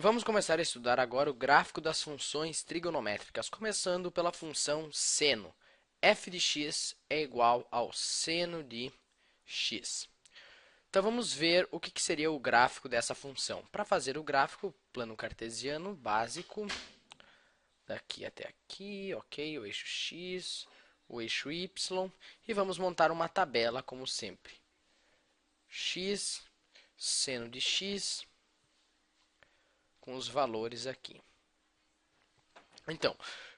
Vamos começar a estudar agora o gráfico das funções trigonométricas, começando pela função seno. f de x é igual ao seno de x. Então, vamos ver o que seria o gráfico dessa função. Para fazer o gráfico, plano cartesiano básico, daqui até aqui, ok, o eixo x, o eixo y, e vamos montar uma tabela, como sempre. X, seno de x, com os valores aqui. Então,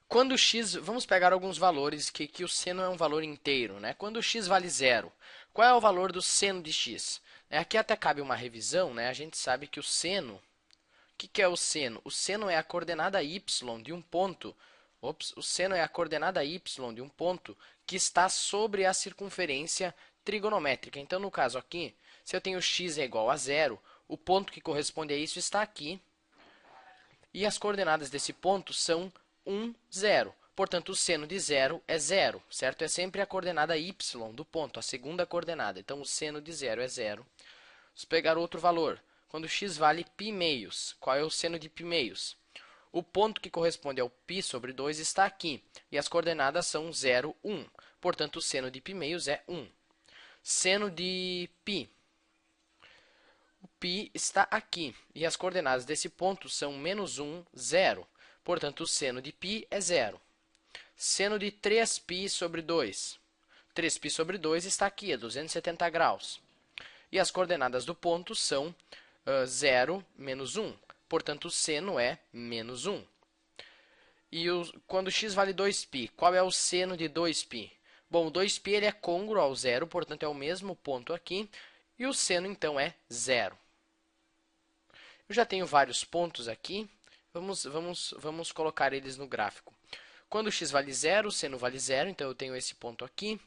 quando x, vamos pegar alguns valores que o seno é um valor inteiro, né? Quando x vale zero, qual é o valor do seno de x? Aqui até cabe uma revisão, né? A gente sabe que o seno, o que é o seno? O seno é a coordenada y de um ponto, o seno é a coordenada y de um ponto que está sobre a circunferência trigonométrica. Então, no caso aqui, se eu tenho x é igual a zero, o ponto que corresponde a isso está aqui, e as coordenadas desse ponto são 1, 0. Portanto, o seno de 0 é 0, certo? É sempre a coordenada y do ponto, a segunda coordenada. Então, o seno de 0 é 0. Vamos pegar outro valor. Quando x vale π meios, qual é o seno de π meios? O ponto que corresponde ao π sobre 2 está aqui, e as coordenadas são 0, 1. Portanto, o seno de π meios é 1. Seno de π. O π está aqui, e as coordenadas desse ponto são menos 1, 0. Portanto, o seno de π é 0. Seno de 3π sobre 2. 3π sobre 2 está aqui, é 270 graus. E as coordenadas do ponto são 0, menos 1. Portanto, o seno é menos 1. E quando x vale 2π, qual é o seno de 2π? Bom, o 2π ele é côngruo ao zero, portanto, é o mesmo ponto aqui. E o seno, então, é 0. Eu já tenho vários pontos aqui. Vamos colocar eles no gráfico. Quando x vale 0, o seno vale 0, então eu tenho esse ponto aqui.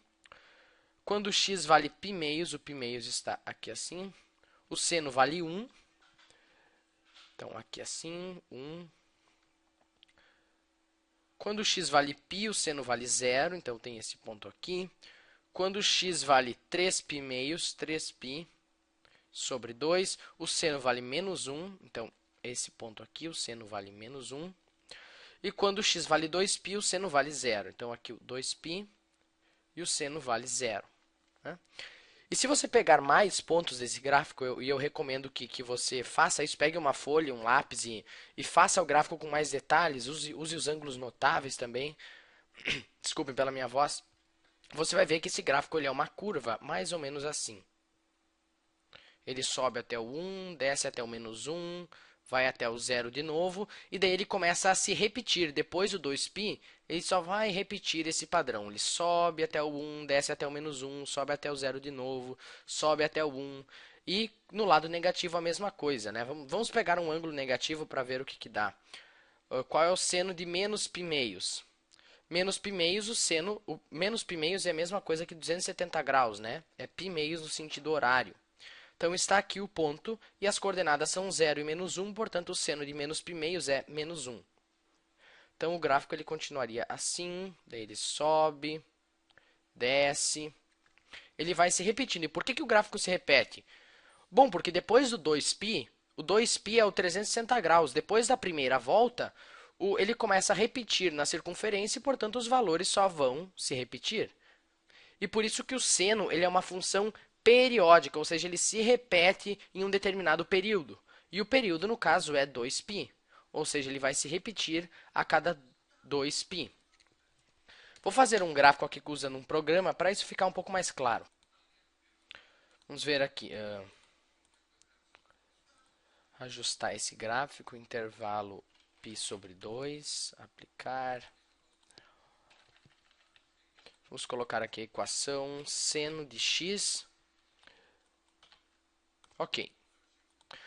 Quando x vale π meios, o π meios está aqui assim. O seno vale 1. Então, aqui assim, 1. Quando x vale π, o seno vale 0, então tem esse ponto aqui. Quando x vale 3π meios, 3π sobre 2, o seno vale menos 1, então esse ponto aqui, o seno vale menos 1. E quando x vale 2π, o seno vale 0. Então, aqui o 2π e o seno vale 0. Né? E se você pegar mais pontos desse gráfico, eu recomendo que você faça isso, pegue uma folha, um lápis e faça o gráfico com mais detalhes, use os ângulos notáveis também. Desculpem pela minha voz. Você vai ver que esse gráfico ele é uma curva mais ou menos assim. Ele sobe até o 1, desce até o menos 1, vai até o 0 de novo, e daí ele começa a se repetir. Depois do 2π, ele só vai repetir esse padrão. Ele sobe até o 1, desce até o menos 1, sobe até o 0 de novo, sobe até o 1. E no lado negativo a mesma coisa, né? Vamos pegar um ângulo negativo para ver o que dá. Qual é o seno de menos π meios? Menos π meios, o menos π meios é a mesma coisa que 270 graus, né? É π meios no sentido horário. Então, está aqui o ponto, e as coordenadas são 0 e menos 1, portanto, o seno de menos π meios é menos 1. Então, o gráfico ele continuaria assim, daí ele sobe, desce, ele vai se repetindo. E por que o gráfico se repete? Bom, porque depois do 2π, o 2π é o 360 graus. Depois da primeira volta, ele começa a repetir na circunferência e, portanto, os valores só vão se repetir. E por isso que o seno ele é uma função periódica, ou seja, ele se repete em um determinado período. E o período, no caso, é 2π, ou seja, ele vai se repetir a cada 2π. Vou fazer um gráfico aqui usando um programa para isso ficar um pouco mais claro. Vamos ver aqui. Ajustar esse gráfico, intervalo π sobre 2, aplicar. Vamos colocar aqui a equação seno de x. Ok.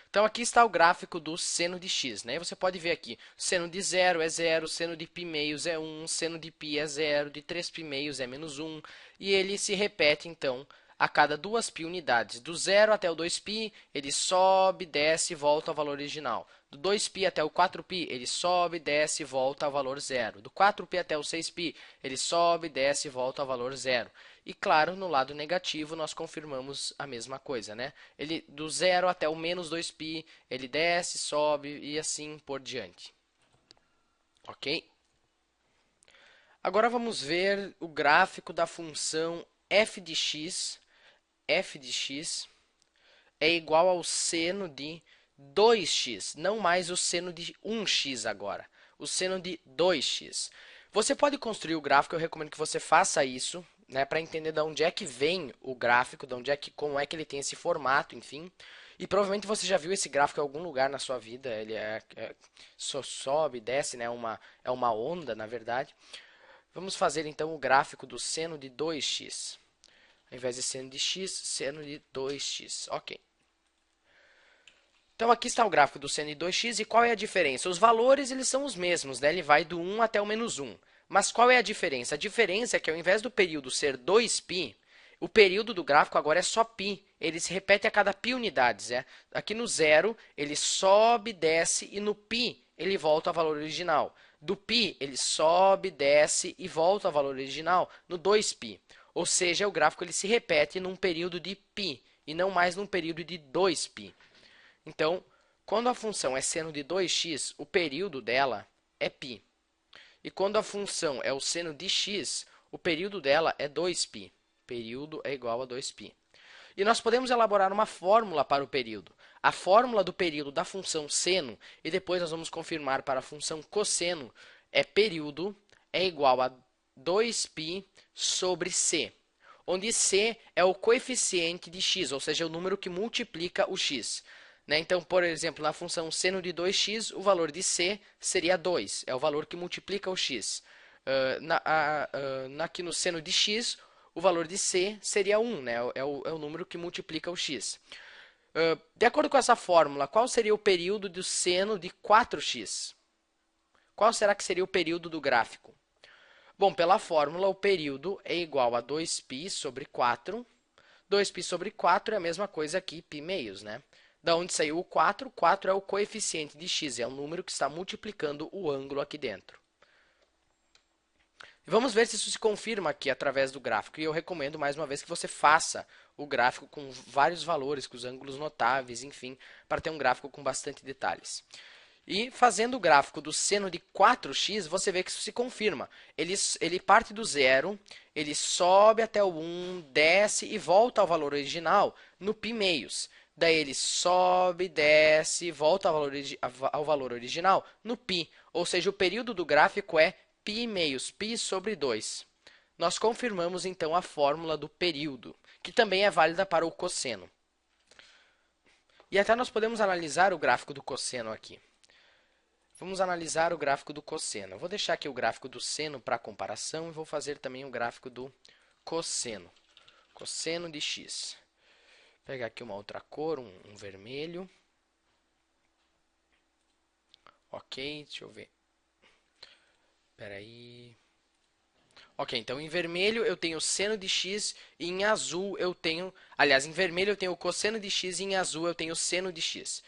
Então, aqui está o gráfico do seno de x, né? Você pode ver aqui, seno de 0 é 0, seno de π meios é 1, seno de π é 0, de 3π meios é menos 1, e ele se repete, então, a cada 2π unidades. Do 0 até o 2π, ele sobe, desce e volta ao valor original. Do 2π até o 4π, ele sobe, desce e volta ao valor 0. Do 4π até o 6π, ele sobe, desce e volta ao valor 0. E claro, no lado negativo nós confirmamos a mesma coisa, né? Ele do zero até o menos 2π, ele desce, sobe e assim por diante. Ok? Agora vamos ver o gráfico da função f de x. F de x é igual ao seno de 2x, não mais o seno de 1x agora, o seno de 2x. Você pode construir o gráfico, eu recomendo que você faça isso, né, para entender de onde é que vem o gráfico, como é que ele tem esse formato, enfim. E provavelmente você já viu esse gráfico em algum lugar na sua vida, ele só sobe, desce, né, é uma onda, na verdade. Vamos fazer então o gráfico do seno de 2x. Ao invés de seno de x, seno de 2x. Ok. Então, aqui está o gráfico do seno de 2x e qual é a diferença? Os valores eles são os mesmos, né? Ele vai do 1 até o menos 1. Mas qual é a diferença? A diferença é que ao invés do período ser 2π, o período do gráfico agora é só π. Ele se repete a cada π unidades. Aqui no 0, ele sobe, desce e no π ele volta ao valor original. Do π, ele sobe, desce e volta ao valor original no 2π. Ou seja, o gráfico ele se repete num período de π e não mais num período de 2π. Então, quando a função é seno de 2x, o período dela é π. E quando a função é o seno de x, o período dela é 2π. Período é igual a 2π. E nós podemos elaborar uma fórmula para o período. A fórmula do período da função seno, e depois nós vamos confirmar para a função cosseno, é período é igual a 2π sobre c, onde c é o coeficiente de x, ou seja, o número que multiplica o x. Então, por exemplo, na função seno de 2x, o valor de c seria 2, é o valor que multiplica o x. Aqui no seno de x, o valor de c seria 1, né? É o número que multiplica o x. De acordo com essa fórmula, qual seria o período do seno de 4x? Qual será que seria o período do gráfico? Bom, pela fórmula, o período é igual a 2π sobre 4. 2π sobre 4 é a mesma coisa aqui, π meios, né? Da onde saiu o 4? 4 é o coeficiente de x, é o número que está multiplicando o ângulo aqui dentro. Vamos ver se isso se confirma aqui através do gráfico. E eu recomendo, mais uma vez, que você faça o gráfico com vários valores, com os ângulos notáveis, enfim, para ter um gráfico com bastante detalhes. E fazendo o gráfico do seno de 4x, você vê que isso se confirma. Ele parte do zero, ele sobe até o 1, desce e volta ao valor original no π meios. Daí ele sobe, desce e volta ao valor original no π. Ou seja, o período do gráfico é π meios, π sobre 2. Nós confirmamos, então, a fórmula do período, que também é válida para o cosseno. E até nós podemos analisar o gráfico do cosseno aqui. Vamos analisar o gráfico do cosseno. Eu vou deixar aqui o gráfico do seno para comparação e vou fazer também o gráfico do cosseno. Cosseno de x. Vou pegar aqui uma outra cor, um vermelho. Ok, deixa eu ver. Espera aí. Ok, então em vermelho eu tenho o seno de x e em azul eu tenho... Aliás, em vermelho eu tenho o cosseno de x e em azul eu tenho o seno de x.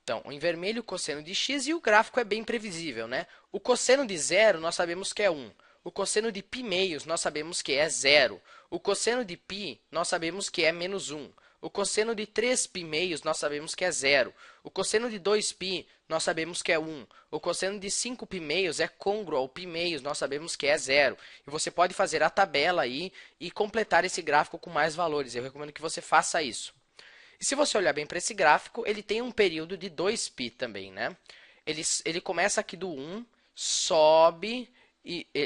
Então, em vermelho o cosseno de x e o gráfico é bem previsível, né? O cosseno de zero nós sabemos que é 1. O cosseno de π meios nós sabemos que é 0. O cosseno de π nós sabemos que é menos 1. O cosseno de 3π meios nós sabemos que é 0. O cosseno de 2π nós sabemos que é 1. O cosseno de 5π meios é côngruo ao π meios, nós sabemos que é 0. E você pode fazer a tabela aí e completar esse gráfico com mais valores. Eu recomendo que você faça isso. E se você olhar bem para esse gráfico, ele tem um período de 2π também, né? Ele começa aqui do 1, sobe,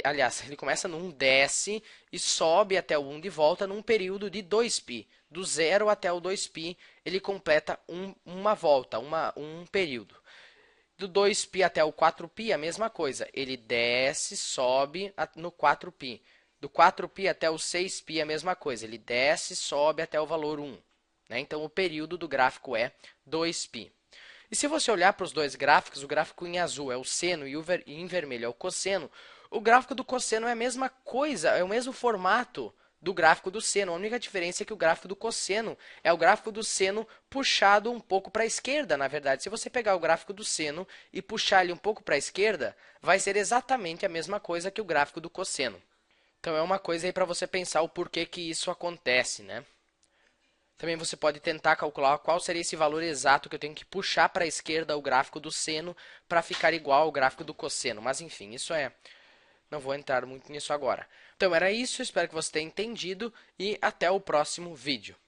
aliás, ele começa no 1, desce e sobe até o 1 de volta num período de 2π. Do 0 até o 2π, ele completa uma volta, um período. Do 2π até o 4π, a mesma coisa. Ele desce, sobe no 4π. Do 4π até o 6π, a mesma coisa. Ele desce, sobe até o valor 1. Então, o período do gráfico é 2π. E se você olhar para os dois gráficos, o gráfico em azul é o seno e em vermelho é o cosseno, o gráfico do cosseno é a mesma coisa, é o mesmo formato do gráfico do seno. A única diferença é que o gráfico do cosseno é o gráfico do seno puxado um pouco para a esquerda, na verdade. Se você pegar o gráfico do seno e puxar ele um pouco para a esquerda, vai ser exatamente a mesma coisa que o gráfico do cosseno. Então é uma coisa aí para você pensar o porquê que isso acontece, né? Também você pode tentar calcular qual seria esse valor exato que eu tenho que puxar para a esquerda o gráfico do seno para ficar igual ao gráfico do cosseno. Mas enfim, isso é... Não vou entrar muito nisso agora. Então era isso, espero que você tenha entendido e até o próximo vídeo.